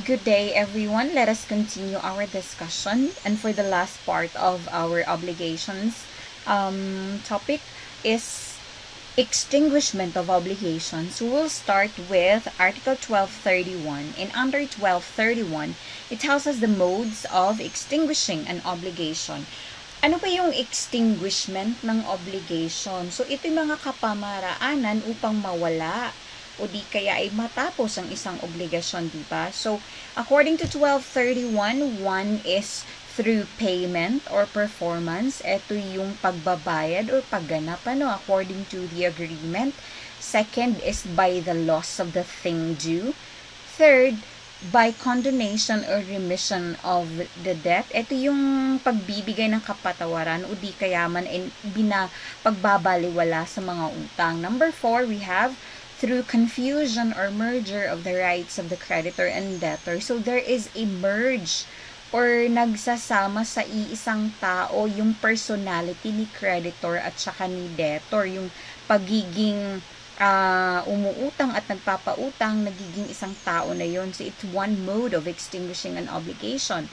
Good day, everyone. Let us continue our discussion. And for the last part of our obligations topic is extinguishment of obligations. So we'll start with Article 1231. And under 1231, it tells us the modes of extinguishing an obligation. Ano ba yung extinguishment ng obligation? So ito yung mga kapamaraanan upang mawala o di kaya ay matapos ang isang obligasyon, di ba? So, according to 1231, one is through payment or performance. Ito yung pagbabayad or pagganap, according to the agreement. Second is by the loss of the thing due. Third, by condonation or remission of the debt. Ito yung pagbibigay ng kapatawaran o di kaya man pagbabaliwala sa mga utang. Number 4, we have through confusion or merger of the rights of the creditor and debtor. So, there is a merge or nagsasama sa iisang tao yung personality ni creditor at saka ni debtor. Yung pagiging umuutang at nagpapautang, nagiging isang tao na yun. So, it's one mode of extinguishing an obligation.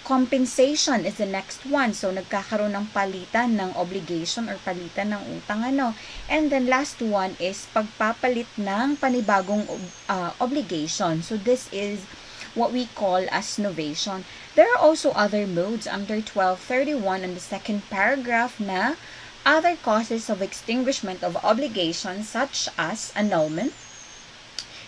Compensation is the next one. So, nagkakaroon ng palitan ng obligation or palitan ng utang, And then, last one is pagpapalit ng panibagong obligation. So, this is what we call as novation. There are also other modes under 1231 in the second paragraph na other causes of extinguishment of obligations such as annulment,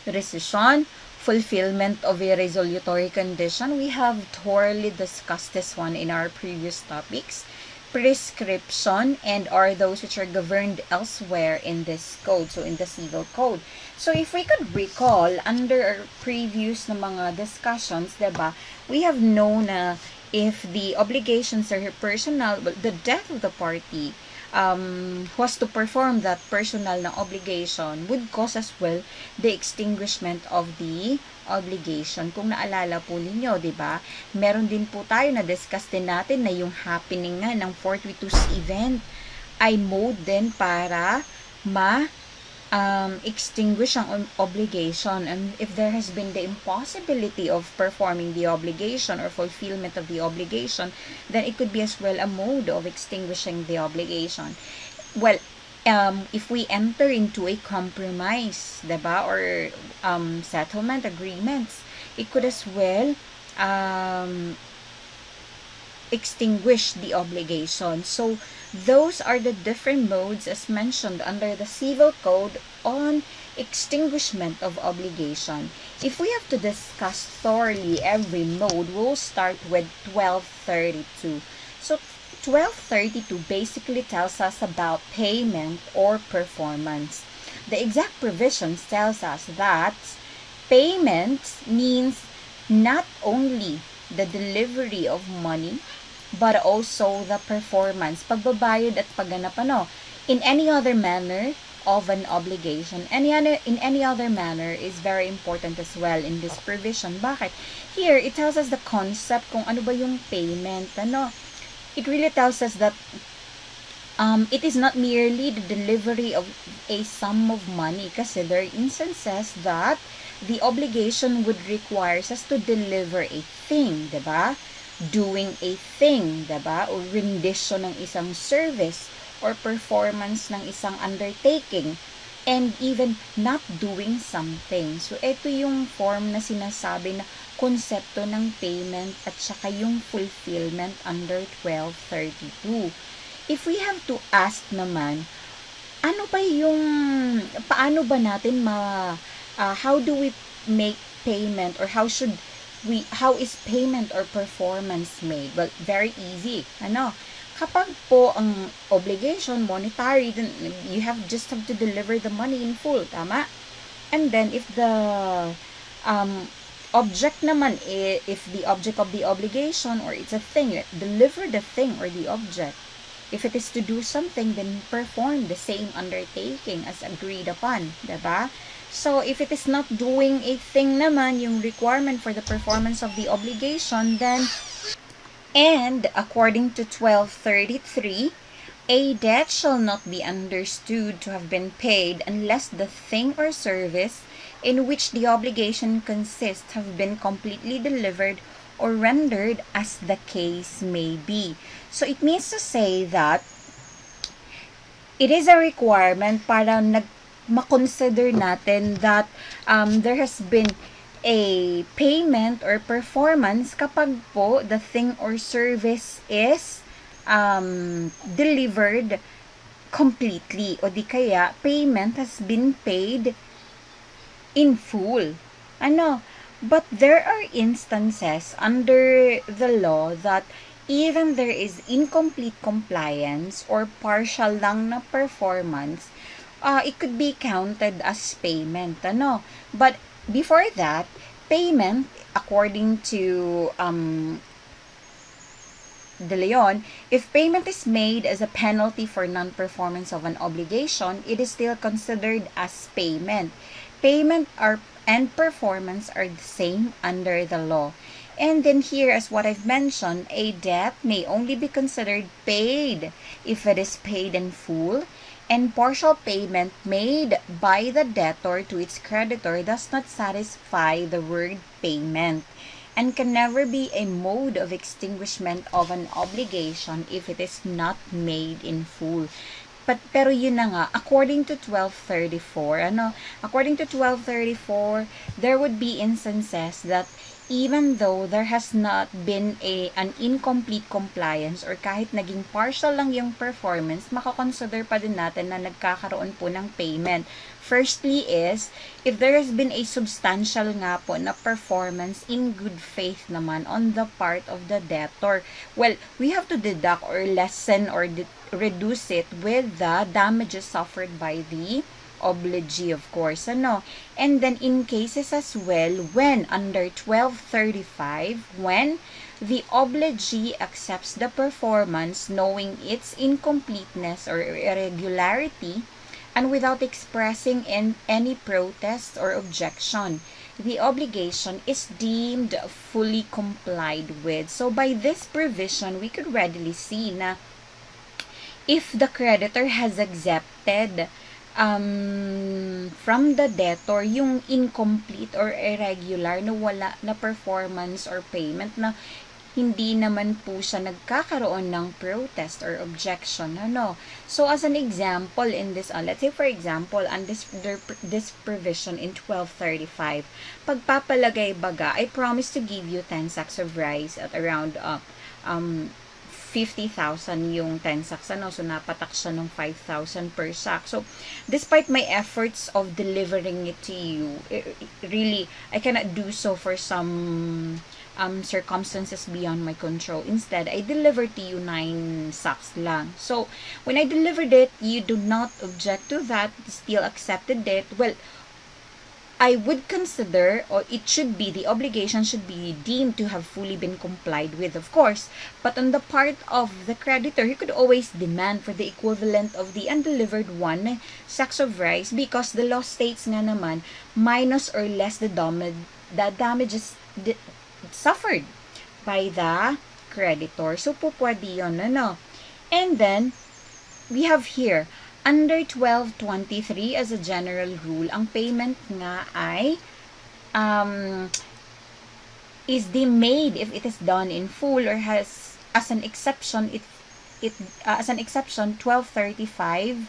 rescission, fulfillment of a resolutory condition. We have thoroughly discussed this one in our previous topics. Prescription and are those which are governed elsewhere in this code, so in the civil code. So if we could recall under our previous na mga discussions, diba, we have known na if the obligations are personal, the death of the party was to perform that personal na obligation would cause as well the extinguishment of the obligation. Kung naalala po ninyo, di ba? Meron din po tayo na discuss din natin na yung happening nga ng fortuitous event ay mode din para extinguish ang obligation, and if there has been the impossibility of performing the obligation or fulfillment of the obligation, then it could be as well a mode of extinguishing the obligation. Well, if we enter into a compromise, diba, or settlement agreements, it could as well extinguish the obligation. So, those are the different modes as mentioned under the Civil Code on extinguishment of obligation. If we have to discuss thoroughly every mode, we'll start with 1232. So, 1232 basically tells us about payment or performance. The exact provisions tells us that payment means not only the delivery of money, but also the performance, pagbabayad at pagganap, in any other manner of an obligation. In any other manner is very important as well in this provision. Bakit? Here, it tells us the concept kung ano ba yung payment, It really tells us that it is not merely the delivery of a sum of money, kasi there are instances that the obligation would require us to deliver a thing, diba? Doing a thing, diba? O rendition ng isang service or performance ng isang undertaking, and even not doing something. So, ito yung form na sinasabi na konsepto ng payment at saka yung fulfillment under 1232. If we have to ask naman, paano ba natin how do we make payment, or how is payment or performance made? Well, very easy. Kapag po ang obligation monetary, then you just have to deliver the money in full, tama? And then if the object naman, if the object of the obligation or it's a thing, deliver the thing or the object. If it is to do something, then perform the same undertaking as agreed upon, diba? So, if it is not doing a thing naman, yung requirement for the performance of the obligation, then, and according to 1233, a debt shall not be understood to have been paid unless the thing or service in which the obligation consists have been completely delivered or rendered as the case may be. So it means to say that it is a requirement para makonsider natin that there has been a payment or performance kapag po the thing or service is delivered completely, o di kaya payment has been paid in full. But there are instances under the law that even there is incomplete compliance or partial lang na performance, it could be counted as payment. But before that, payment, according to De Leon, if payment is made as a penalty for non-performance of an obligation, it is still considered as payment. Payment and performance are the same under the law. And then here, as what I've mentioned, a debt may only be considered paid if it is paid in full, and partial payment made by the debtor to its creditor does not satisfy the word payment and can never be a mode of extinguishment of an obligation if it is not made in full. Pero yun na nga, according to 1234, according to 1234, there would be instances that even though there has not been an incomplete compliance or kahit naging partial lang yung performance, makakonsider pa din natin na nagkakaroon po ng payment. Firstly is, if there has been a substantial nga po na performance in good faith naman on the part of the debtor, well, we have to deduct or lessen or reduce it with the damages suffered by the obligee, of course, And then in cases as well, when under 1235, when the obligee accepts the performance knowing its incompleteness or irregularity and without expressing any protest or objection, the obligation is deemed fully complied with. So by this provision, we could readily see na if the creditor has accepted from the debtor yung incomplete or irregular na wala na performance or payment na hindi naman po siya nagkakaroon ng protest or objection. So as an example in this, let's say for example, on this provision in 1235, pagpapalagay baga, I promise to give you 10 sacks of rice at around 50,000 yung 10 sacks, so napatak siya ng 5,000 per sack. So, despite my efforts of delivering it to you, really, I cannot do so for some circumstances beyond my control. Instead, I delivered to you 9 sacks lang. So, when I delivered it, you do not object to that, still accepted it, well, I would consider, or it should be, the obligation should be deemed to have fully been complied with, of course. But on the part of the creditor, he could always demand for the equivalent of the undelivered 1 sacks of rice because the law states nga naman, minus or less the damages suffered by the creditor. So, po pwede yun, And then, we have here, under 1223, as a general rule, ang payment nga ay is made if it is done in full or has as an exception 1235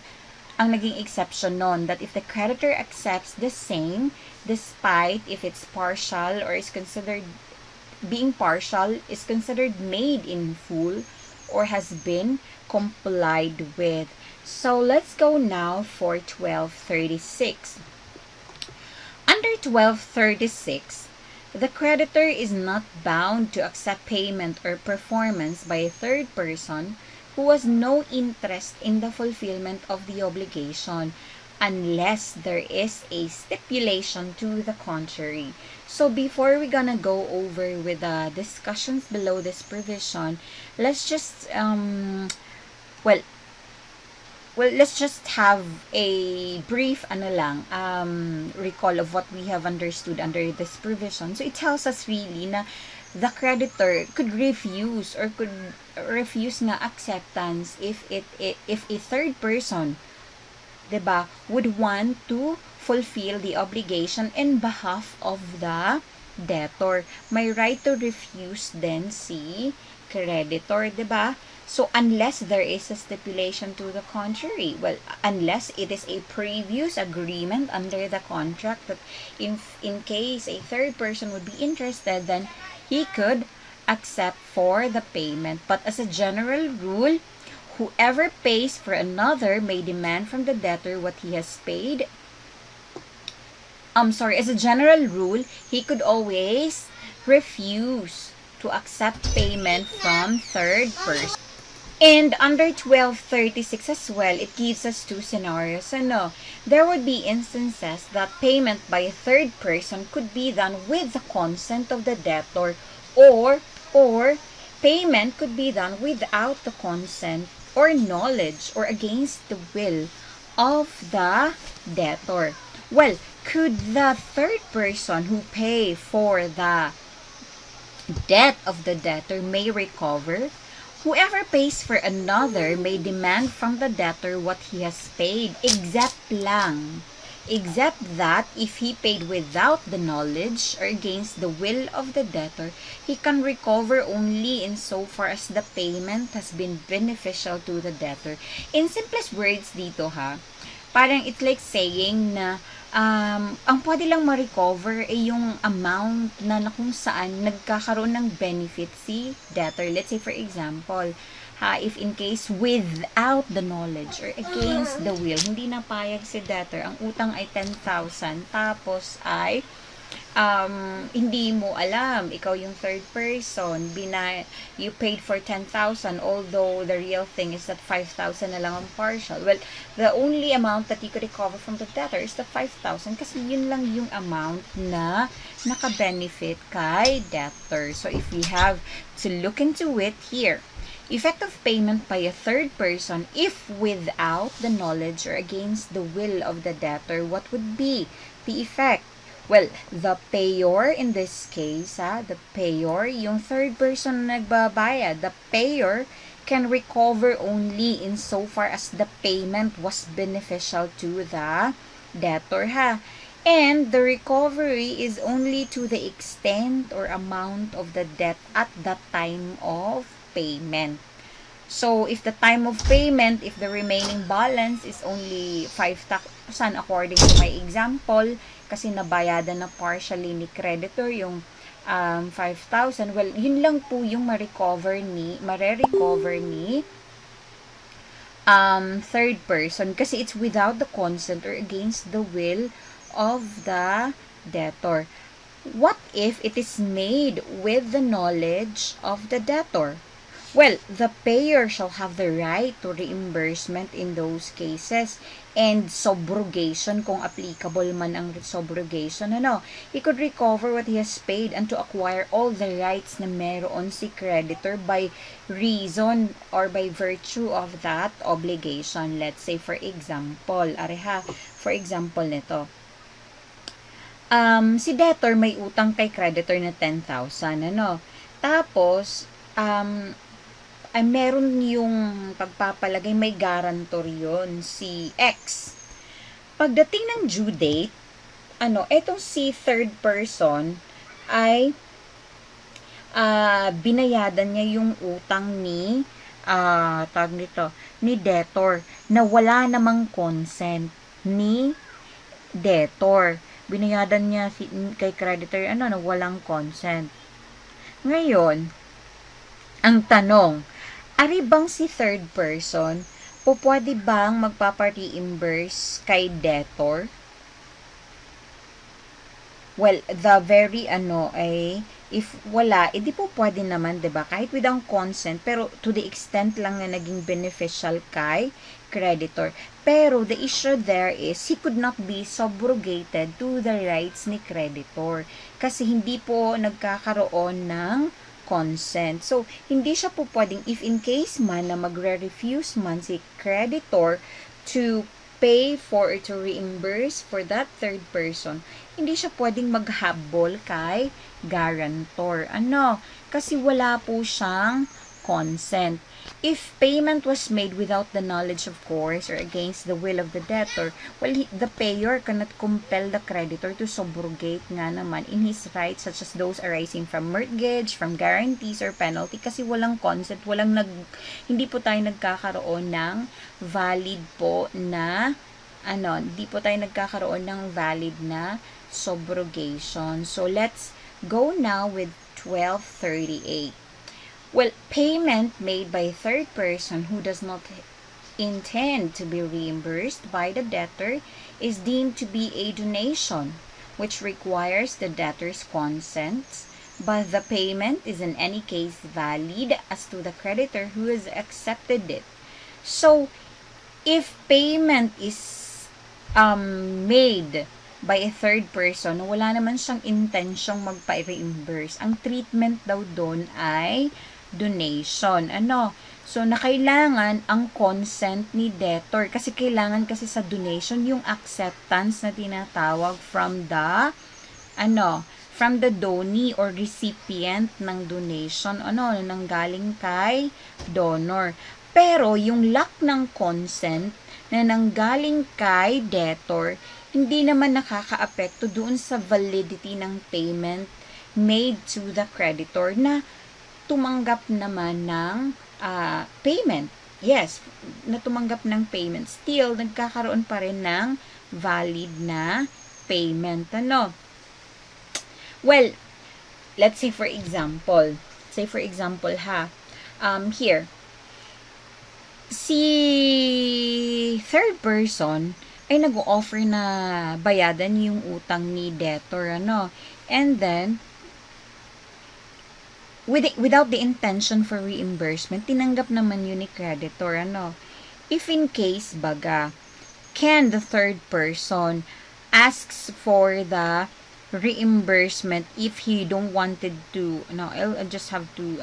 ang naging exception nun, that if the creditor accepts the same despite if it's partial or is considered being partial is considered made in full or has been complied with. So, let's go now for 1236. Under 1236, the creditor is not bound to accept payment or performance by a third person who has no interest in the fulfillment of the obligation unless there is a stipulation to the contrary. So, before we're gonna go over with the discussions below this provision, let's just, let's just have a brief recall of what we have understood under this provision. So it tells us really na the creditor could refuse nga acceptance if a third person 'Diba, would want to fulfill the obligation in behalf of the debtor. May right to refuse then si creditor, 'diba? So, unless there is a stipulation to the contrary, well, unless it is a previous agreement under the contract that in case a third person would be interested, then he could accept for the payment. But as a general rule, whoever pays for another may demand from the debtor what he has paid. As a general rule, he could always refuse to accept payment from third person. And under 1236 as well, it gives us two scenarios. There would be instances that payment by a third person could be done with the consent of the debtor, or payment could be done without the consent or knowledge or against the will of the debtor. Well, could the third person who pay for the debt of the debtor may recover? Whoever pays for another may demand from the debtor what he has paid, except that if he paid without the knowledge or against the will of the debtor, he can recover only insofar as the payment has been beneficial to the debtor. In simplest words dito parang it's like saying na ang pwede lang ma-recover ay yung amount na kung saan nagkakaroon ng benefit si debtor. Let's say for example, if in case without the knowledge or against the will, hindi napayag si debtor, ang utang ay 10,000, tapos ay hindi mo alam, ikaw yung third person, you paid for 10,000, although the real thing is that 5,000 na lang ang partial. Well, the only amount that you could recover from the debtor is the 5,000 kasi yun lang yung amount na naka-benefit kay debtor. So, if we have to look into it here, effective payment by a third person if without the knowledge or against the will of the debtor, what would be the effect? Well, the payor in this case, the payor, yung third person na nagbabayad, the payor can recover only insofar as the payment was beneficial to the debtor, And the recovery is only to the extent or amount of the debt at the time of payment. So, if the time of payment, if the remaining balance is only 5,000 according to my example, kasi nabayadan na partially ni creditor yung 5,000, well, yun lang po yung ma-recover ni third person kasi it's without the consent or against the will of the debtor. What if it is made with the knowledge of the debtor? Well, the payer shall have the right to reimbursement in those cases and subrogation kung applicable man ang subrogation. He could recover what he has paid and to acquire all the rights na meron si creditor by reason or by virtue of that obligation. Let's say for example, for example nito. Si debtor may utang kay creditor na 10,000, Tapos, ay meron yung pagpapalagay, may guarantor yun, si X. Pagdating ng due date, etong si third person ay binayadan niya yung utang ni ni debtor na wala namang consent ni debtor. Binayadan niya kay creditor na walang consent. Ngayon, ang tanong, ari bang si third person pwede bang magpapa-reimburse kay debtor? Well, the very ay if wala, edi po pwede naman, 'di ba? Kahit without consent, pero to the extent lang na naging beneficial kay creditor. Pero the issue there is he could not be subrogated to the rights ni creditor kasi hindi po nagkakaroon ng consent. So, hindi siya po pwedeng, if in case man na magre-refuse man si creditor to pay for or to reimburse for that third person, hindi siya pwedeng maghabol kay guarantor. Kasi wala po siyang consent. If payment was made without the knowledge of course or against the will of the debtor, well, the payer cannot compel the creditor to subrogate nga naman in his rights such as those arising from mortgage, from guarantees or penalty kasi walang consent, hindi po tayo nagkakaroon ng valid po na hindi po tayo nagkakaroon ng valid na subrogation. So let's go now with 1238. Well, payment made by a third person who does not intend to be reimbursed by the debtor is deemed to be a donation, which requires the debtor's consent, but the payment is in any case valid as to the creditor who has accepted it. So, if payment is made by a third person, wala naman siyang intensyong magpa-reimburse. Ang treatment daw doon ay donation. So, kailangan ang consent ni debtor. Kasi kailangan kasi sa donation yung acceptance na tinatawag from the donee or recipient ng donation. Nanggaling kay donor. Pero, yung lack ng consent na nanggaling kay debtor, hindi naman nakakaapekto doon sa validity ng payment made to the creditor na tumanggap naman ng payment. Yes, na tumanggap ng payment. Still, nagkakaroon pa rin ng valid na payment. Well, let's say for example, here, si third person ay nag-o-offer na bayadan yung utang ni debtor, and then, without the intention for reimbursement, tinanggap naman yun ni creditor, If in case, can the third person asks for the reimbursement if he don't wanted to, I'll just have to,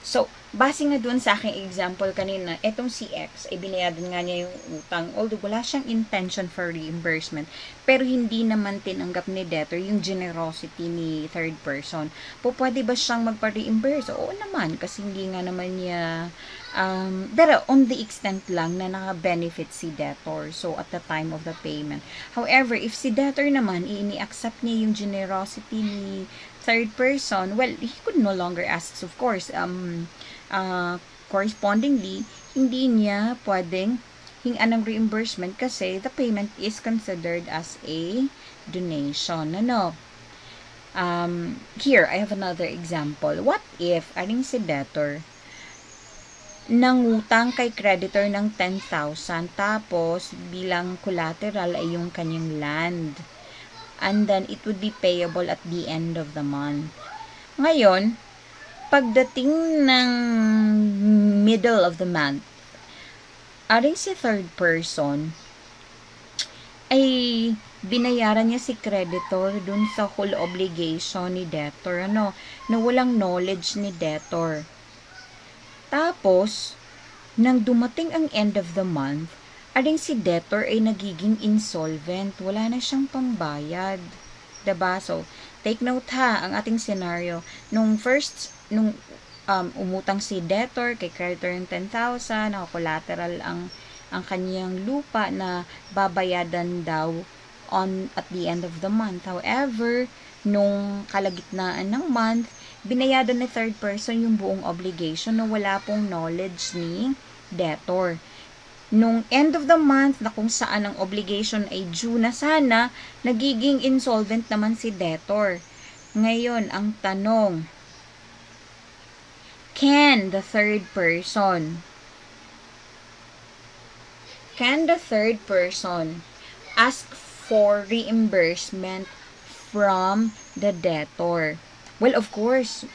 so, base nga doon sa aking example kanina, etong si X, ay binayadan nga niya yung utang, although wala siyang intention for reimbursement, pero hindi naman tinanggap ni debtor yung generosity ni third person. Pwede ba siyang magpa-reimburse? Oo naman, kasi hindi nga naman niya, pero on the extent lang na naka-benefit si debtor, so at the time of the payment. However, if si debtor naman, ini-accept niya yung generosity ni third person, well, he could no longer ask, of course, correspondingly, hindi niya pwedeng hingan ng reimbursement kasi the payment is considered as a donation. Here, I have another example. What if, aring si debtor, nangutang kay creditor ng 10,000 tapos bilang collateral ay yung kanyang land. And then, it would be payable at the end of the month. Ngayon, pagdating ng middle of the month, aring si third person, ay binayaran niya si creditor dun sa whole obligation ni debtor, na walang knowledge ni debtor. Tapos, nang dumating ang end of the month, aring si debtor ay nagiging insolvent. Wala na siyang pambayad. Diba? So, take note ang ating scenario. Nung umutang si debtor kay creditor ng 10,000, naka-collateral ang kanyang lupa na babayadan daw at the end of the month. However, nung kalagitnaan ng month, binayadan ni third person yung buong obligation na wala pong knowledge ni debtor. Nung end of the month na kung saan ang obligation ay due na sana, nagiging insolvent naman si debtor. Ngayon, ang tanong, can the third person ask for reimbursement from the debtor? Well, of course,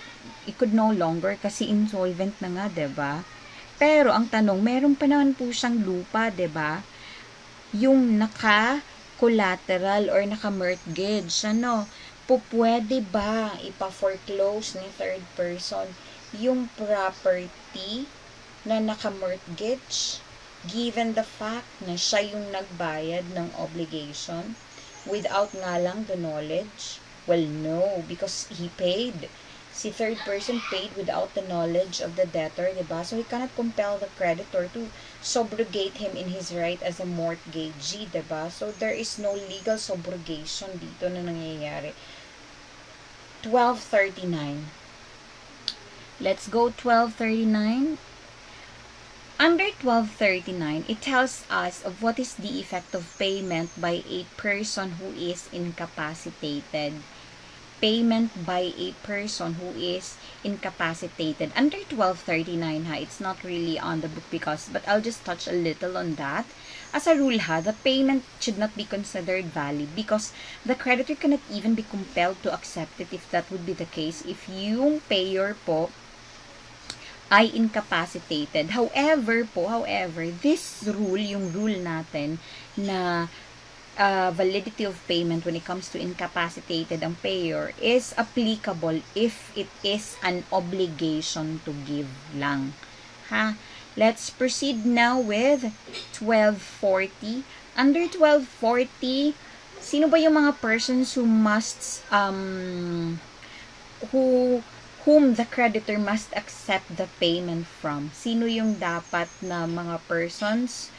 it could no longer kasi insolvent na nga, diba? Pero, ang tanong, meron pa naman po siyang lupa, diba? Yung naka-collateral or naka-mortgage, pwede ba ipa-foreclose ni third person yung property na naka-mortgage given the fact na siya yung nagbayad ng obligation without nga lang the knowledge? Well, no, because he paid Si third person paid without the knowledge of the debtor, diba? So he cannot compel the creditor to subrogate him in his right as a mortgagee, diba? So there is no legal subrogation dito na nangyayari. 1239. Let's go 1239. Under 1239, it tells us of what is the effect of payment by a person who is incapacitated. Payment by a person who is incapacitated. Under 1239, it's not really on the book but I'll just touch a little on that. As a rule, the payment should not be considered valid because the creditor cannot even be compelled to accept it if that would be the case if yung payer po ay incapacitated. However, this rule, yung rule natin na validity of payment when it comes to incapacitated ang payer is applicable if it is an obligation to give lang. Let's proceed now with 1240. Under 1240, sino ba yung mga persons who must whom the creditor must accept the payment from? Sino yung dapat na mga persons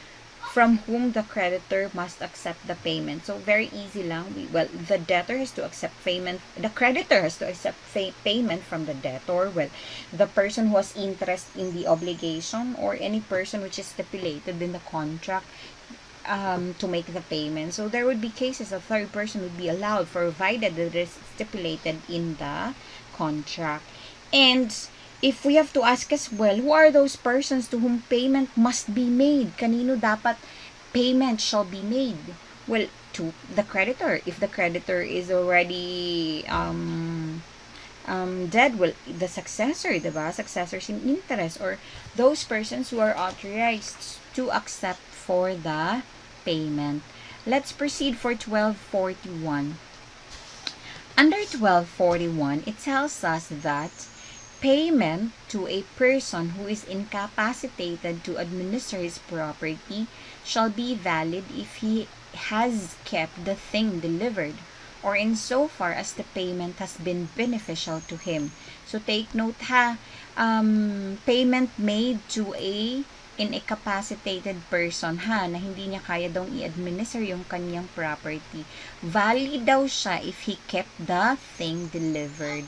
from whom the creditor must accept the payment? So, very easy lang. The debtor has to accept payment. The creditor has to accept payment from the debtor. Well, the person who has interest in the obligation or any person which is stipulated in the contract to make the payment. So, there would be cases a third person would be allowed provided that it is stipulated in the contract. And if we have to ask as well, who are those persons to whom payment must be made? Kanino dapat payment shall be made? Well, to the creditor. If the creditor is already dead, well, the successor, diba? Successors in interest, or those persons who are authorized to accept for the payment. Let's proceed for 1241. Under 1241, it tells us that payment to a person who is incapacitated to administer his property shall be valid if he has kept the thing delivered or insofar as the payment has been beneficial to him. So take note payment made to a incapacitated person na hindi niya kaya daw i-administer yung kanyang property. Valid daw siya if he kept the thing delivered.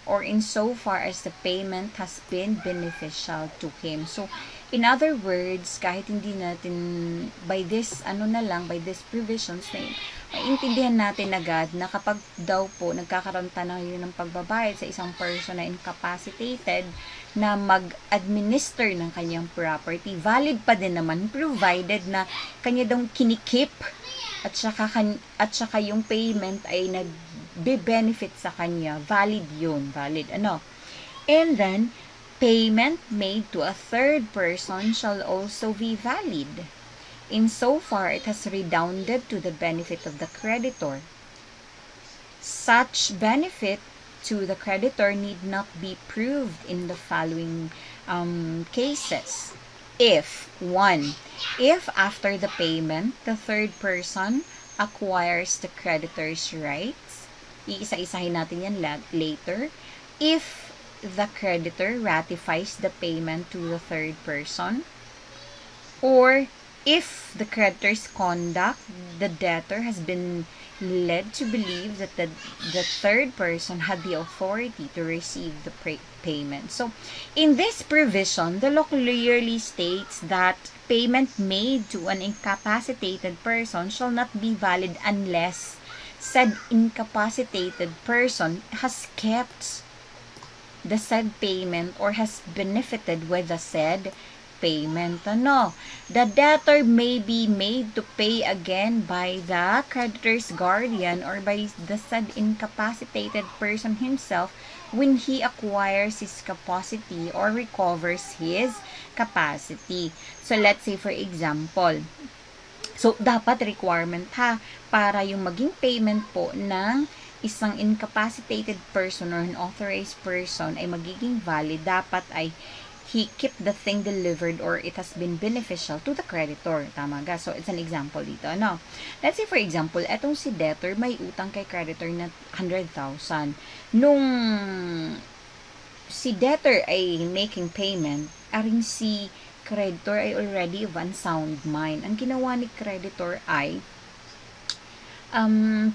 Or insofar as the payment has been beneficial to him. So, in other words, kahit hindi natin, by this provisions, maintindihan natin agad na kapag daw po nagkakaroon tayo ng pagbabayad sa isang person na incapacitated na mag-administer ng kanyang property, valid pa din naman provided na kanya daw kinikip at saka yung payment ay nagbe-benefit sa kanya. Valid yun. And then, payment made to a third person shall also be valid insofar it has redounded to the benefit of the creditor. Such benefit to the creditor need not be proved in the following cases. If after the payment, the third person acquires the creditor's rights, iisa-isahin natin yan later. If the creditor ratifies the payment to the third person, or if the creditor's conduct, the debtor has been led to believe that the third person had the authority to receive the payment. So, in this provision, the law clearly states that payment made to an incapacitated person shall not be valid unless said incapacitated person has kept the said payment or has benefited with the said payment. The debtor may be made to pay again by the creditor's guardian or by the said incapacitated person himself when he acquires his capacity or recovers his capacity. So, let's say for example, so dapat requirement para yung maging payment po ng isang incapacitated person or an authorized person ay magiging valid, dapat ay he kept the thing delivered or it has been beneficial to the creditor. Tama ga? So, it's an example dito. Ano? Let's say, for example, etong si debtor may utang kay creditor na 100,000. Nung si debtor ay making payment, aring si creditor ay already of unsound mind. Ang ginawa ni creditor ay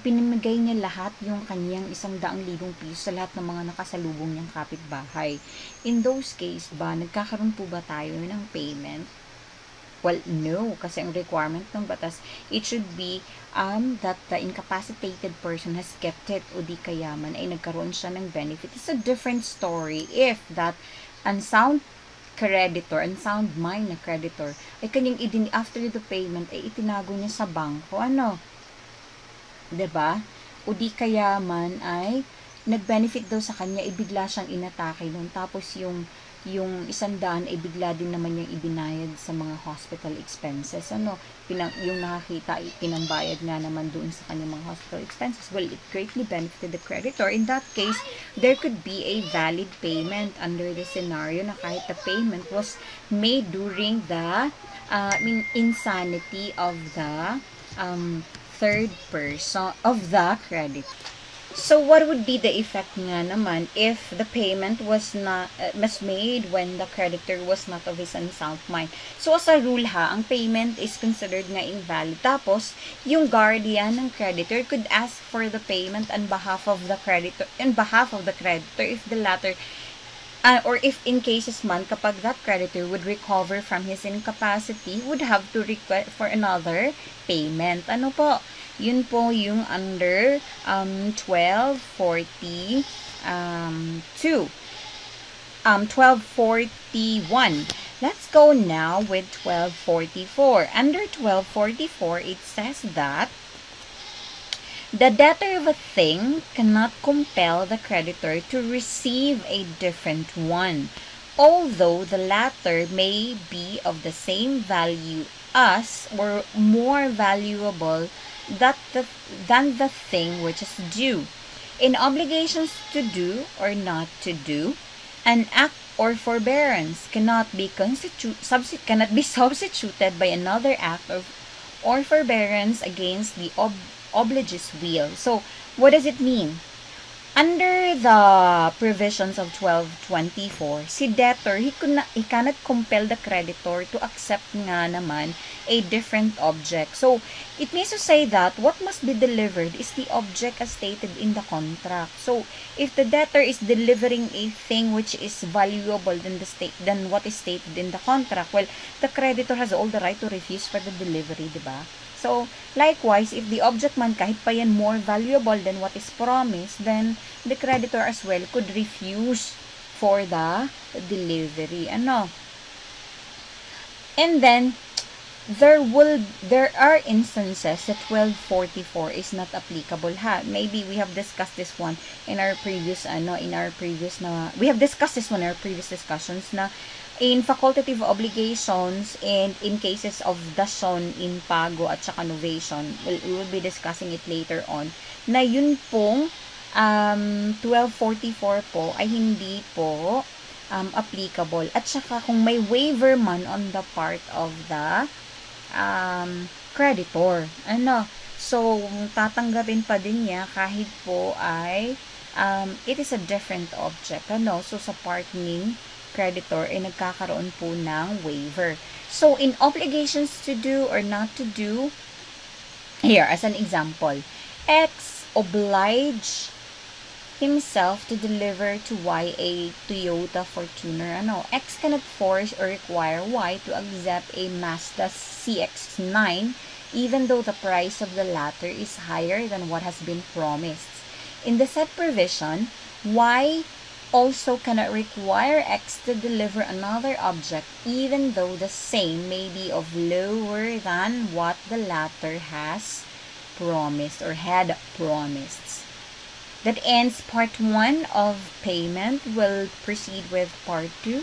pinamigay niya lahat yung kanyang 100,000 piso sa lahat ng mga nakasalubong niyang kapitbahay. In those case ba, nagkakaroon po ba tayo ng payment? Well, no. Kasi ang requirement ng batas, it should be that the incapacitated person has kept it o di kayaman ay nagkaroon siya ng benefit. It's a different story if that unsound creditor, unsound mind na creditor, ay kanyang after the payment, ay itinago niya sa bangko. Ano? 'Di ba? O di kaya man ay nag-benefit daw sa kanya, ibigla siyang inatake noon. Tapos yung 100 ay bigla din naman niyang ibinayad sa mga hospital expenses. Ano? Yung nakakita, pinambayad nga naman doon sa kanyang mga hospital expenses. Well, it greatly benefited the creditor. In that case, there could be a valid payment under the scenario na kahit the payment was made during the insanity of the third person of the credit. So what would be the effect nga naman if the payment was made when the creditor was not of his unsound mind? So as a rule ang payment is considered nga invalid. Tapos yung guardian ng creditor could ask for the payment on behalf of the creditor if the latter or if in cases man kapag that creditor would recover from his incapacity, would have to request for another payment. Ano po? Yun po yung under 1241. Let's go now with 1244. Under 1244, it says that the debtor of a thing cannot compel the creditor to receive a different one, although the latter may be of the same value as or more valuable than the thing which is due. In obligations to do or not to do, an act or forbearance cannot be substituted by another act or forbearance against the oblige's will. So, what does it mean? Under the provisions of 1224, si debtor, he cannot compel the creditor to accept nga naman a different object. So, it means to say that what must be delivered is the object as stated in the contract. So, if the debtor is delivering a thing which is valuable than what is stated in the contract, well, the creditor has all the right to refuse for the delivery, diba? So, likewise, if the object man kahit pa yan more valuable than what is promised, then the creditor as well could refuse for the delivery. Ano? And then, there are instances that 1244 is not applicable. Maybe we have discussed this one in our previous we have discussed this one in our previous discussions na in facultative obligations and in cases of dason, impago, at saka novation. We will be discussing it later on. Na yun pong 1244 po ay hindi po applicable. At saka kung may waiver man on the part of the creditor. Ano? So, tatanggapin pa din niya kahit po ay it is a different object. Ano? So, sa part ni creditor ay nagkakaroon po ng waiver. So, in obligations to do or not to do, here, as an example, X oblige himself to deliver to Y a Toyota Fortuner. Ano? X cannot force or require Y to accept a Mazda CX-9 even though the price of the latter is higher than what has been promised. In the said provision, Y also cannot require X to deliver another object even though the same may be of lower than what the latter has promised or had promised. That ends part 1 of payment. We'll proceed with part 2.